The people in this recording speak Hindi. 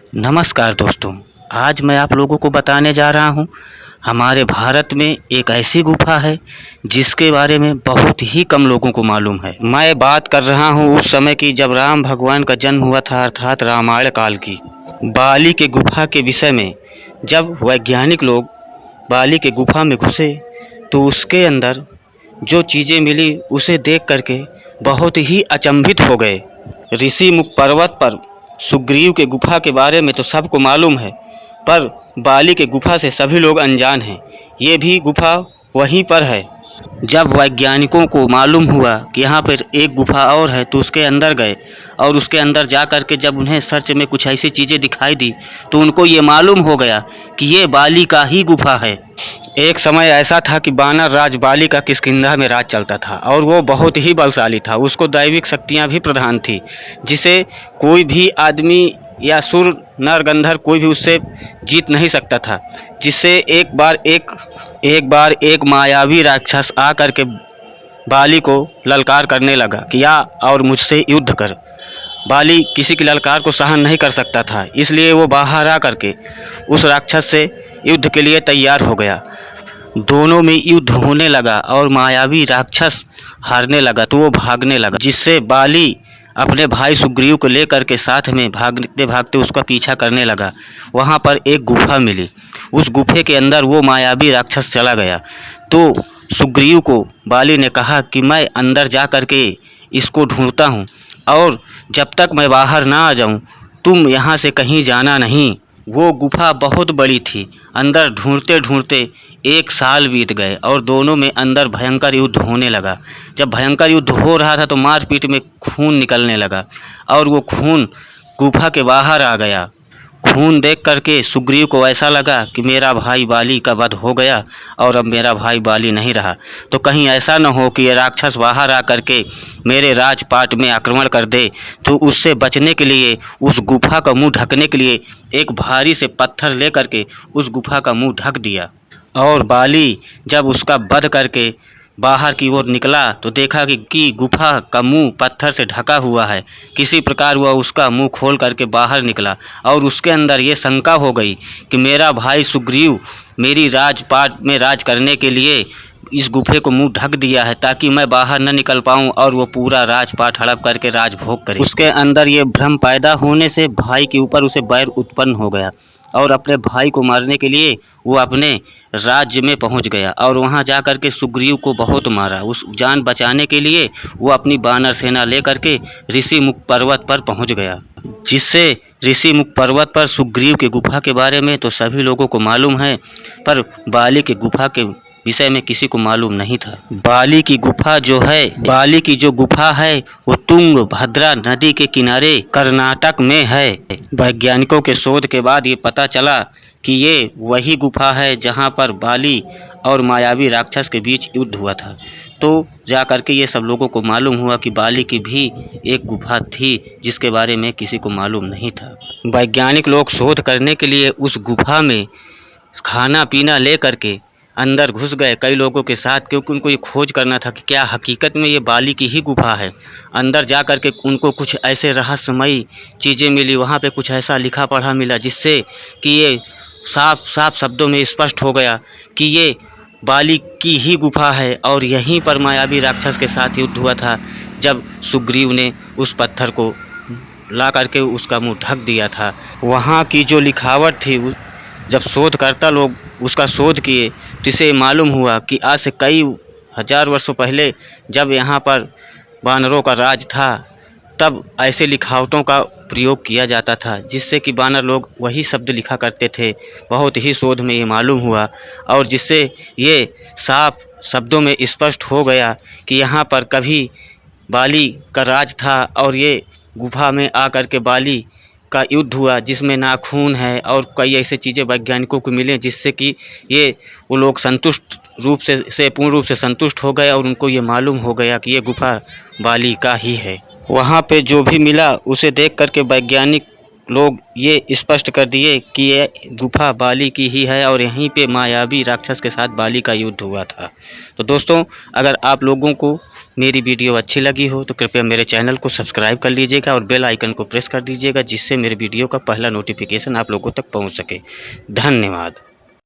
नमस्कार दोस्तों, आज मैं आप लोगों को बताने जा रहा हूँ, हमारे भारत में एक ऐसी गुफ़ा है, जिसके बारे में बहुत ही कम लोगों को मालूम है। मैं बात कर रहा हूँ उस समय की जब राम भगवान का जन्म हुआ था अर्थात रामायण काल की। बाली के गुफ़ा के विषय में जब वैज्ञानिक लोग बाली के गुफ़ा में घुसे, तो उसके अंदर जो चीज़ें मिली उसे देख कर के बहुत ही अचंभित हो गए। ऋषिमुख पर्वत पर सुग्रीव के गुफा के बारे में तो सबको मालूम है, पर बाली के गुफा से सभी लोग अनजान हैं। ये भी गुफा वहीं पर है। जब वैज्ञानिकों को मालूम हुआ कि यहाँ पर एक गुफा और है, तो उसके अंदर गए और उसके अंदर जा कर के जब उन्हें सर्च में कुछ ऐसी चीज़ें दिखाई दी, तो उनको ये मालूम हो गया कि ये बाली का ही गुफा है। एक समय ऐसा था कि बानर राज बाली का किष्किंधा में राज चलता था और वो बहुत ही बलशाली था। उसको दैविक शक्तियाँ भी प्रधान थी, जिसे कोई भी आदमी या सुर नर गंधर्व कोई भी उससे जीत नहीं सकता था। जिससे एक मायावी राक्षस आ कर के बाली को ललकार करने लगा कि आ और मुझसे युद्ध कर। बाली किसी की ललकार को सहन नहीं कर सकता था, इसलिए वो बाहर आ करके उस राक्षस से युद्ध के लिए तैयार हो गया। दोनों में युद्ध होने लगा और मायावी राक्षस हारने लगा, तो वो भागने लगा, जिससे बाली अपने भाई सुग्रीव को लेकर के साथ में भागते भागते उसका पीछा करने लगा। वहाँ पर एक गुफा मिली, उस गुफे के अंदर वो मायावी राक्षस चला गया। तो सुग्रीव को बाली ने कहा कि मैं अंदर जा कर के इसको ढूंढता हूँ, और जब तक मैं बाहर ना आ जाऊँ तुम यहाँ से कहीं जाना नहीं। वो गुफा बहुत बड़ी थी। अंदर ढूंढते ढूंढते 1 साल बीत गए और दोनों में अंदर भयंकर युद्ध होने लगा। जब भयंकर युद्ध हो रहा था तो मारपीट में खून निकलने लगा और वो खून गुफा के बाहर आ गया। खून देख करके सुग्रीव को ऐसा लगा कि मेरा भाई बाली का वध हो गया और अब मेरा भाई बाली नहीं रहा, तो कहीं ऐसा न हो कि ये राक्षस बाहर आ करके मेरे राजपाट में आक्रमण कर दे। तो उससे बचने के लिए, उस गुफा का मुंह ढकने के लिए एक भारी से पत्थर ले करके उस गुफा का मुंह ढक दिया। और बाली जब उसका वध करके बाहर की ओर निकला तो देखा कि गुफा का मुंह पत्थर से ढका हुआ है। किसी प्रकार वह उसका मुंह खोल करके बाहर निकला और उसके अंदर ये शंका हो गई कि मेरा भाई सुग्रीव मेरी राजपाट में राज करने के लिए इस गुफे को मुंह ढक दिया है, ताकि मैं बाहर न निकल पाऊं और वो पूरा राजपाट हड़प करके राजभोग करे। उसके अंदर ये भ्रम पैदा होने से भाई के ऊपर उसे बैर उत्पन्न हो गया और अपने भाई को मारने के लिए वो अपने राज्य में पहुंच गया और वहां जा कर के सुग्रीव को बहुत मारा। उस जान बचाने के लिए वो अपनी बानर सेना लेकर के ऋषिमुख पर्वत पर पहुंच गया, जिससे ऋषिमुख पर्वत पर सुग्रीव के गुफा के बारे में तो सभी लोगों को मालूम है, पर बाली के गुफा के विषय में किसी को मालूम नहीं था। बाली की जो गुफा है वो तुंग भद्रा नदी के किनारे कर्नाटक में है। वैज्ञानिकों के शोध के बाद ये पता चला कि ये वही गुफा है जहाँ पर बाली और मायावी राक्षस के बीच युद्ध हुआ था। तो जा कर के ये सब लोगों को मालूम हुआ कि बाली की भी एक गुफा थी, जिसके बारे में किसी को मालूम नहीं था। वैज्ञानिक लोग शोध करने के लिए उस गुफा में खाना पीना ले करके अंदर घुस गए कई लोगों के साथ, क्योंकि उनको ये खोज करना था कि क्या हकीकत में ये बाली की ही गुफा है। अंदर जा कर के उनको कुछ ऐसे रहस्यमयी चीज़ें मिली, वहाँ पे कुछ ऐसा लिखा पढ़ा मिला जिससे कि ये साफ साफ शब्दों में स्पष्ट हो गया कि ये बाली की ही गुफा है और यहीं पर मायावी राक्षस के साथ युद्ध हुआ था, जब सुग्रीव ने उस पत्थर को ला करके उसका मुंह ढक दिया था। वहाँ की जो लिखावट थी, जब शोधकर्ता लोग उसका शोध किए तो इसे मालूम हुआ कि आज से कई हजार वर्षों पहले जब यहाँ पर बानरों का राज था, तब ऐसे लिखावटों का प्रयोग किया जाता था, जिससे कि बानर लोग वही शब्द लिखा करते थे। बहुत ही शोध में ये मालूम हुआ और जिससे ये साफ शब्दों में स्पष्ट हो गया कि यहाँ पर कभी बाली का राज था और ये गुफा में आकर के बाली का युद्ध हुआ, जिसमें नाखून है और कई ऐसे चीज़ें वैज्ञानिकों को मिले, जिससे कि ये वो लोग संतुष्ट रूप से पूर्ण रूप से संतुष्ट हो गए और उनको ये मालूम हो गया कि ये गुफा बाली का ही है। वहाँ पे जो भी मिला उसे देख करके वैज्ञानिक लोग ये स्पष्ट कर दिए कि ये गुफा बाली की ही है और यहीं पे मायावी राक्षस के साथ बाली का युद्ध हुआ था। तो दोस्तों, अगर आप लोगों को मेरी वीडियो अच्छी लगी हो तो कृपया मेरे चैनल को सब्सक्राइब कर लीजिएगा और बेल आइकन को प्रेस कर दीजिएगा, जिससे मेरे वीडियो का पहला नोटिफिकेशन आप लोगों तक पहुंच सके। धन्यवाद।